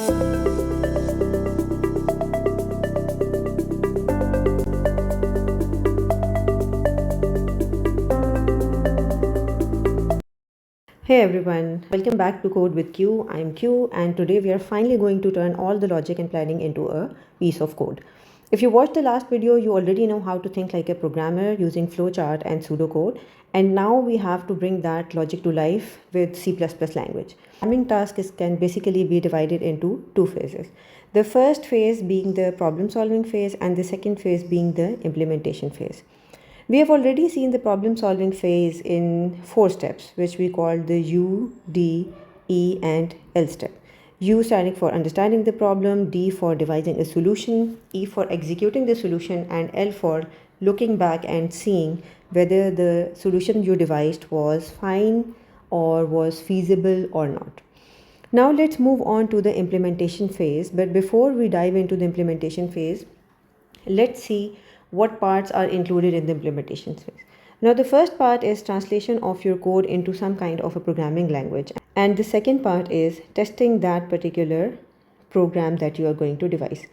Hey everyone, welcome back to Code with Q. I'm Q, and today we are finally going to turn all the logic and planning into a piece of code. If you watched the last video, you already know how to think like a programmer using flowchart and pseudocode, and now we have to bring that logic to life with C++ language. Programming tasks can basically be divided into two phases. The first phase being the problem solving phase, and the second phase being the implementation phase. We have already seen the problem solving phase in 4 steps, which we call the U, D, E, and L step. U standing for understanding the problem, D for devising a solution, E for executing the solution, and L for looking back and seeing whether the solution you devised was fine or was feasible or not. Now let's move on to the implementation phase. But before we dive into the implementation phase, let's see what parts are included in the implementation phase. Now, the first part is translation of your code into some kind of a programming language, and the second part is testing that particular program that you are going to devise.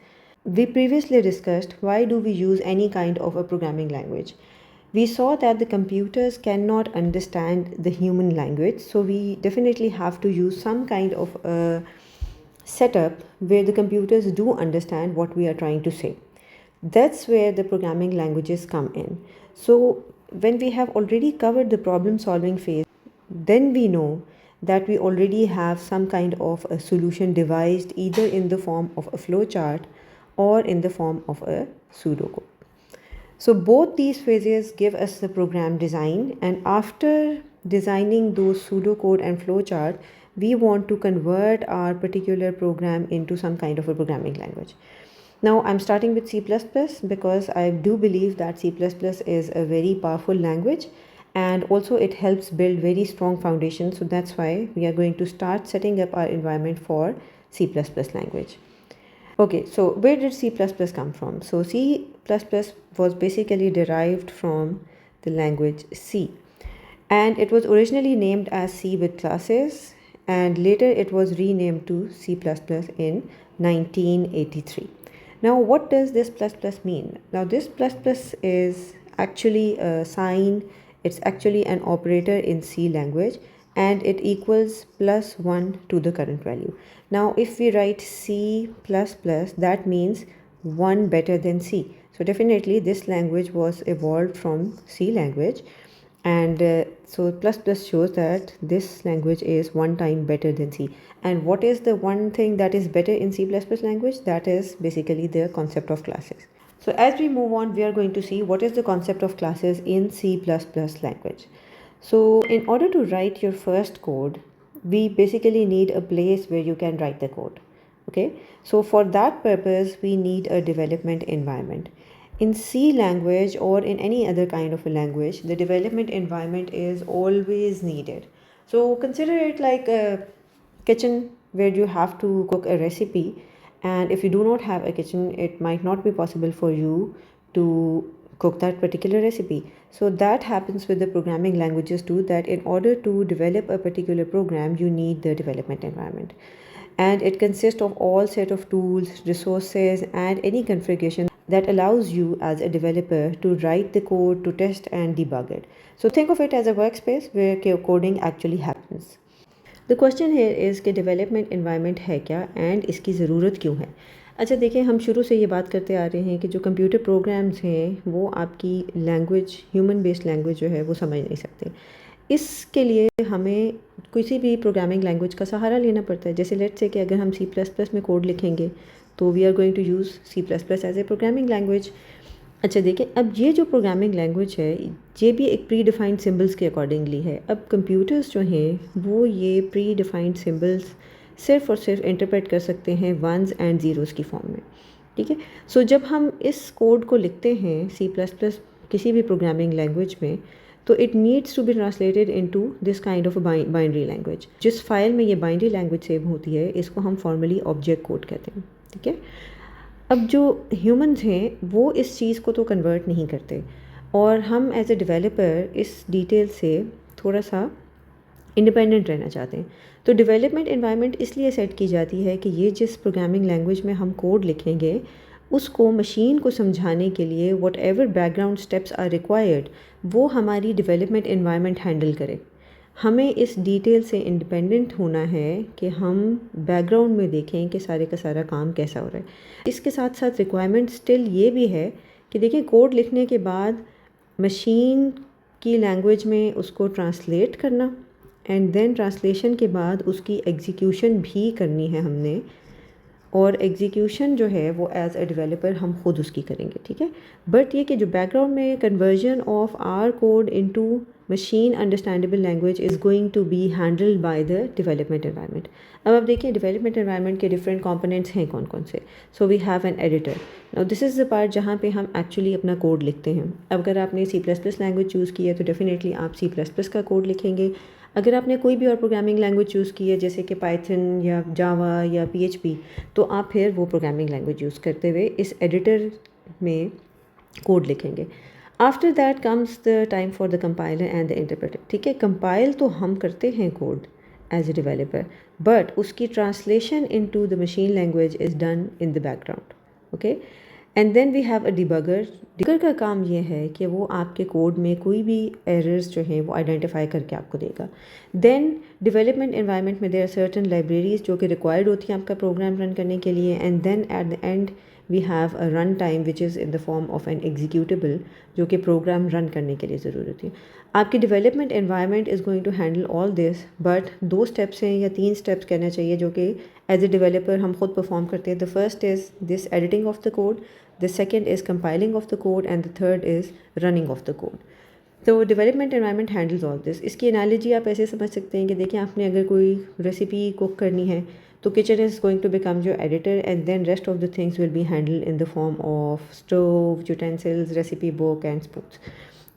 We previously discussed why do we use any kind of a programming language. We saw that the computers cannot understand the human language, so we definitely have to use some kind of a setup where the computers do understand what we are trying to say. That's where the programming languages come in. So when we have already covered the problem solving phase, then we know that we already have some kind of a solution devised either in the form of a flowchart or in the form of a pseudocode. So both these phases give us the program design, and after designing those pseudocode and flowchart, we want to convert our particular program into some kind of a programming language. Now I'm starting with C++ because I do believe that C++ is a very powerful language, and also it helps build very strong foundations. So that's why we are going to start setting up our environment for C++ language. Okay, so where did C++ come from? So C++ was basically derived from the language C, and it was originally named as C with classes, and later it was renamed to C++ in 1983. Now, what does this plus plus mean? Now, this plus plus is actually a sign, it's actually an operator in C language, and it equals +1 to the current value. Now, if we write C++, that means 1 better than C. So definitely this language was evolved from C language, and so plus plus shows that this language is 1 time better than C. And what is the one thing that is better in C++ language? That is basically the concept of classes. So as we move on, we are going to see what is the concept of classes in C++ language. So in order to write your first code, we basically need a place where you can write the code. Okay, so for that purpose, we need a development environment. In C language or in any other kind of a language, the development environment is always needed. So consider it like a kitchen where you have to cook a recipe, and if you do not have a kitchen, it might not be possible for you to cook that particular recipe. So that happens with the programming languages too, that in order to develop a particular program, you need the development environment, and it consists of all set of tools, resources, and any configuration that allows you as a developer to write the code, to test and debug it. So think of it as a workspace where coding actually happens. The question here is कि development environment है क्या and इसकी ज़रूरत क्यों है. अच्छा देखिए, हम शुरू से ये बात करते आ रहे हैं कि जो कंप्यूटर प्रोग्राम्स हैं वो आपकी लैंग्वेज, ह्यूमन बेस्ड लैंग्वेज जो है वो समझ नहीं सकते. इसके लिए हमें किसी भी प्रोग्रामिंग लैंग्वेज का सहारा लेना पड़ता है. जैसे लेट्स से कि अगर हम C++ में कोड लिखेंगे तो we are going to use C++ as a programming language. अच्छा देखिए, अब ये जो प्रोग्रामिंग लैंग्वेज है ये भी एक प्री डिफाइंड सिम्बल्स के अकॉर्डिंगली है. अब कंप्यूटर्स जो हैं वो ये प्री डिफाइंड सिम्बल्स सिर्फ और सिर्फ इंटरप्रेट कर सकते हैं वंस एंड ज़ीरोज़ की फॉर्म में. ठीक है, सो जब हम इस कोड को लिखते हैं C++ किसी भी प्रोग्रामिंग लैंग्वेज में, तो it needs to be translated into this kind of binary language. जिस फाइल में ये बाइनरी लैंग्वेज सेव होती है इसको हम फॉर्मली ऑब्जेक्ट कोड कहते हैं. ठीक है, अब जो ह्यूमंस हैं वो इस चीज़ को तो कन्वर्ट नहीं करते, और हम एज ए डेवलपर इस डिटेल से थोड़ा सा इंडिपेंडेंट रहना चाहते हैं। तो डेवलपमेंट एनवायरनमेंट इसलिए सेट की जाती है कि ये जिस प्रोग्रामिंग लैंग्वेज में हम कोड लिखेंगे उसको मशीन को समझाने के लिए whatever background steps are required वो हमारी डेवलपमेंट एनवायरनमेंट हैंडल करे। हमें इस डिटेल से इंडिपेंडेंट होना है कि हम बैकग्राउंड में देखें कि सारे का सारा काम कैसा हो रहा है। इसके साथ साथ रिक्वायरमेंट स्टिल ये भी है कि देखें कोड लिखने के बाद मशीन की लैंग्वेज में उसको ट्रांसलेट करना एंड देन ट्रांसलेशन के बाद उसकी एग्जीक्यूशन भी करनी है हमने, और एग्जीक्यूशन जो है वो एज अ डेवलपर हम खुद उसकी करेंगे, ठीक है। बट ये कि जो बैकग्राउंड में conversion of our code into machine understandable language is going to be handled by the development environment. अब आप देखिए डेवलपमेंट एनवायरनमेंट के डिफरेंट कंपोनेंट्स हैं कौन कौन से। So we have an editor. Now this is the part जहाँ पे हम एक्चुअली अपना कोड लिखते हैं। अब अगर आपने C++ लैंग्वेज चूज़ की है तो डेफिनेटली आप C++ का कोड लिखेंगे। अगर आपने कोई भी और प्रोग्रामिंग लैंग्वेज चूज़ की है जैसे कि पाइथन या जावा या PHP, तो आप फिर वो प्रोग्रामिंग लैंग्वेज यूज़ करते हुए इस एडिटर में कोड लिखेंगे। After that comes the time for the compiler and the interpreter, ठीक है। कंपाइल तो हम करते हैं code as a developer, but उसकी translation into the machine language is done in the background, okay. And then we have a debugger. Debugger का काम ये है कि वो आपके कोड में कोई भी एरर्स जो हैं वो आइडेंटिफाई करके आपको देगा। देन डेवलपमेंट एनवायरनमेंट में देयर आर सर्टन लाइब्रेरीज जो कि रिक्वायर्ड होती हैं आपका प्रोग्राम रन करने के लिए। And then at the end we have a run time which is in the form of an executable जो कि प्रोग्राम रन करने के लिए ज़रूरत है। आपकी development environment is going to handle all this, but 2 steps हैं या 3 स्टेप्स कहना चाहिए जो कि एज ए डेवलपर हम खुद परफॉर्म करते हैं। The first is this editing of the code, the second is compiling of the code, and the third is running of the code. तो development environment handles all this. इसकी analogy आप ऐसे समझ सकते हैं कि देखिए आपने अगर कोई रेसिपी कुक करनी है तो kitchen is going to become your editor and then rest of the things will be handled in the form of stove, utensils, recipe book and spoons.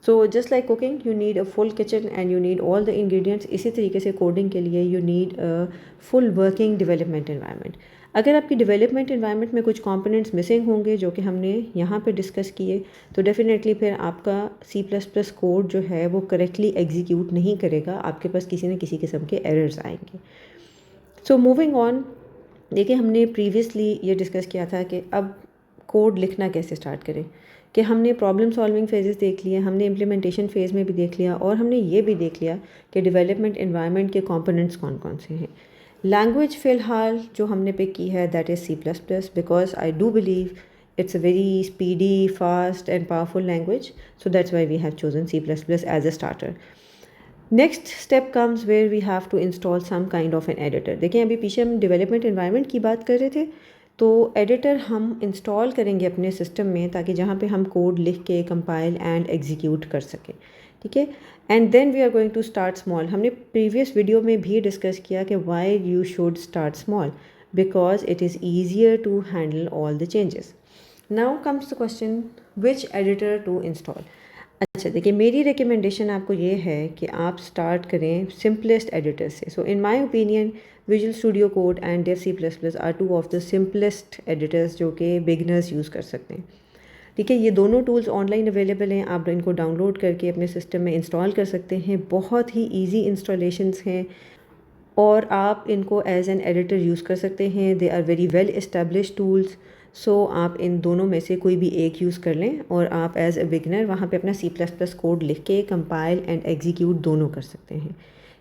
So just like cooking you need a full kitchen and you need all the ingredients, इसी तरीके से coding के लिए you need a full working development environment. अगर आपकी development environment में कुछ components missing होंगे जो कि हमने यहाँ पे डिस्कस किए, तो डेफिनेटली फिर आपका C++ कोड जो है वो करेक्टली एग्जीक्यूट नहीं करेगा, आपके पास किसी न किसी किस्म के एरर्स आएंगे। सो मूविंग ऑन, देखिए हमने प्रीवियसली ये डिस्कस किया था कि अब कोड लिखना कैसे स्टार्ट करें, कि हमने प्रॉब्लम सॉल्विंग फेजेस देख लिए, हमने इम्प्लीमेंटेशन फेज़ में भी देख लिया, और हमने ये भी देख लिया कि डेवलपमेंट एनवायरनमेंट के कंपोनेंट्स कौन कौन से हैं। लैंग्वेज फ़िलहाल जो हमने पिक की है that is C++, because I do believe it's a very speedy, fast and powerful language, so that's why we have chosen C++ as a starter. Next step comes where we have to install some kind of an editor. देखें अभी पीछे हम development environment की बात कर रहे थे, तो एडिटर हम इंस्टॉल करेंगे अपने सिस्टम में ताकि जहाँ पे हम कोड लिख के कंपाइल एंड एग्जीक्यूट कर सकें, ठीक है। And then we are going to start small. हमने प्रीवियस वीडियो में भी डिस्कस किया कि why you should start small, because it is easier to handle all the changes. Now comes the question which editor to install. अच्छा देखिए, मेरी recommendation आपको ये है कि आप स्टार्ट करें सिंपलेस्ट एडिटर से। So in my opinion Visual Studio Code and Dev C++ are two of the simplest editors जो कि बिगनर्स यूज़ कर सकते हैं, ठीक है। ये दोनों टूल्स ऑनलाइन अवेलेबल हैं, आप इनको डाउनलोड करके अपने सिस्टम में इंस्टॉल कर सकते हैं। बहुत ही ईजी इंस्टॉलेशंस हैं और आप इनको एज एन एडिटर यूज़ कर सकते हैं। They are very well established tools. So आप इन दोनों में से कोई भी एक यूज़ कर लें और आप एज अ बिगनर वहाँ पे अपना C++ कोड लिख के कंपाइल एंड एग्जीक्यूट दोनों कर सकते हैं,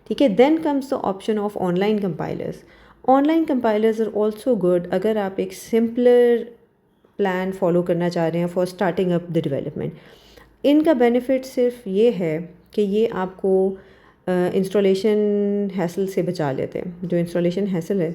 ठीक है। Then comes the option of online compilers. Online compilers are also good अगर आप एक सिंपलर प्लान फॉलो करना चाह रहे हैं for starting up the development. इनका बेनिफिट सिर्फ ये है कि ये आपको इंस्टॉलेशन हैसल से बचा लेते हैं। जो इंस्टॉलेशन हैसल है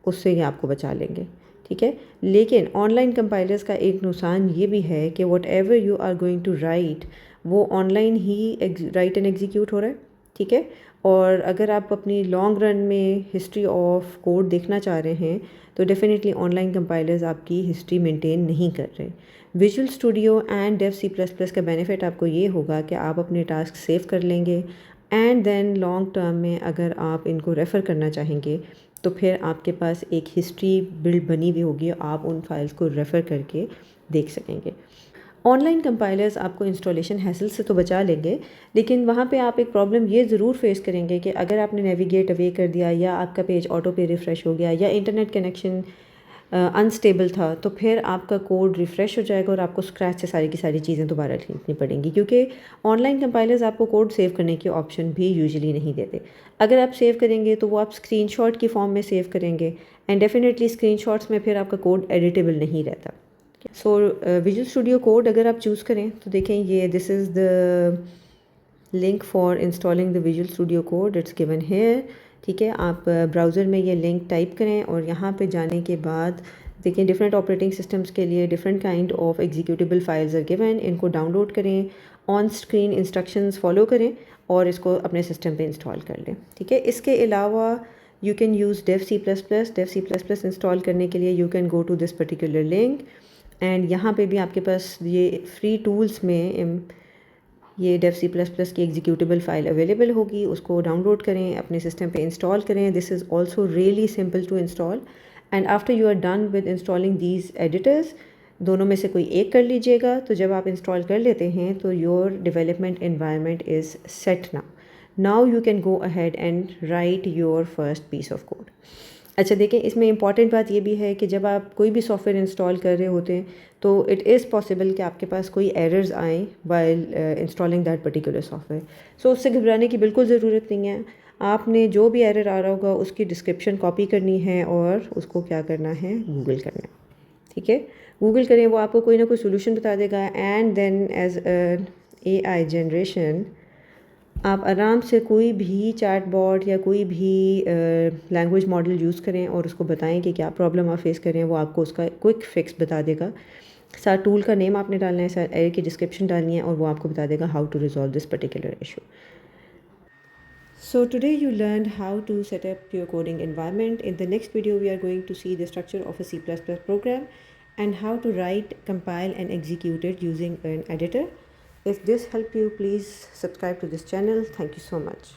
उससे ये आपको बचा लेंगे, ठीक है। लेकिन ऑनलाइन कंपाइलर्स का एक नुकसान ये भी है कि whatever you are going to write वो ऑनलाइन ही राइट एंड एग्जीक्यूट हो रहा है, ठीक है। और अगर आप अपनी लॉन्ग रन में हिस्ट्री ऑफ कोड देखना चाह रहे हैं तो डेफिनेटली ऑनलाइन कंपाइलर्स आपकी हिस्ट्री मेंटेन नहीं कर रहे। Visual Studio and Dev C++ का बेनिफिट आपको ये होगा कि आप अपने टास्क सेव कर लेंगे एंड देन लॉन्ग टर्म में अगर आप इनको रेफ़र करना चाहेंगे तो फिर आपके पास एक हिस्ट्री बिल्ड बनी हुई होगी, आप उन फाइल्स को रेफ़र करके देख सकेंगे। ऑनलाइन कंपाइलर्स आपको इंस्टॉलेशन हैसल से तो बचा लेंगे, लेकिन वहाँ पे आप एक प्रॉब्लम ये ज़रूर फेस करेंगे कि अगर आपने नेविगेट अवे कर दिया या आपका पेज ऑटो पे रिफ़्रेश हो गया या इंटरनेट कनेक्शन अनस्टेबल था, तो फिर आपका कोड रिफ़्रेश हो जाएगा और आपको स्क्रैच से सारी की सारी चीज़ें दोबारा लिखनी पड़ेंगी, क्योंकि ऑनलाइन कंपाइलर्स आपको कोड सेव करने की ऑप्शन भी यूजुअली नहीं देते। अगर आप सेव करेंगे तो वो आप स्क्रीनशॉट की फॉर्म में सेव करेंगे, एंड डेफिनेटली स्क्रीनशॉट्स में फिर आपका कोड एडिटेबल नहीं रहता। सो विजुअल स्टूडियो कोड अगर आप चूज़ करें तो देखें, ये this is the link for installing the visual Studio code, it's given here. ठीक है, आप ब्राउज़र में ये लिंक टाइप करें और यहाँ पे जाने के बाद देखें डिफरेंट ऑपरेटिंग सिस्टम्स के लिए different kind of executable files are given. इनको डाउनलोड करें, ऑन स्क्रीन इंस्ट्रक्शंस फॉलो करें और इसको अपने सिस्टम पे इंस्टॉल कर लें। ठीक है, इसके अलावा you can use Dev C plus plus install करने के लिए you can go to this particular link, and यहाँ पे भी आपके पास ये फ्री टूल्स में ये डेव सी प्लस प्लस की एग्जीक्यूटेबल फ़ाइल अवेलेबल होगी। उसको डाउनलोड करें, अपने सिस्टम पे इंस्टॉल करें। This is also really simple to install, and after you are done with installing these editors, दोनों में से कोई एक कर लीजिएगा। तो जब आप इंस्टॉल कर लेते हैं तो your development environment is set now you can go ahead and write your first piece of code. अच्छा देखें, इसमें इंपॉर्टेंट बात ये भी है कि जब आप कोई भी सॉफ्टवेयर इंस्टॉल कर रहे होते हैं तो इट इज़ पॉसिबल कि आपके पास कोई एरर्स आएँ while installing that particular software. So उससे घबराने की बिल्कुल ज़रूरत नहीं है। आपने जो भी एरर आ रहा होगा उसकी डिस्क्रिप्शन कॉपी करनी है और उसको क्या करना है, गूगल करना है। ठीक है, गूगल करें, वो आपको कोई ना कोई सोल्यूशन बता देगा, and then as AI generation आप आराम से कोई भी चैट बॉट या कोई भी लैंग्वेज मॉडल यूज़ करें और उसको बताएं कि क्या प्रॉब्लम आप फेस कर रहे हैं, वो आपको उसका क्विक फिक्स बता देगा। साथ टूल का नेम आपने डालना है, साथ एरर की डिस्क्रिप्शन डालनी है और वो आपको बता देगा how to resolve this particular issue. So today you learned how to set up your coding environment. In the next video we are going to see the structure of a C++ program and how to write, compile and execute it using an editor. If this helped you, please subscribe to this channel. Thank you so much.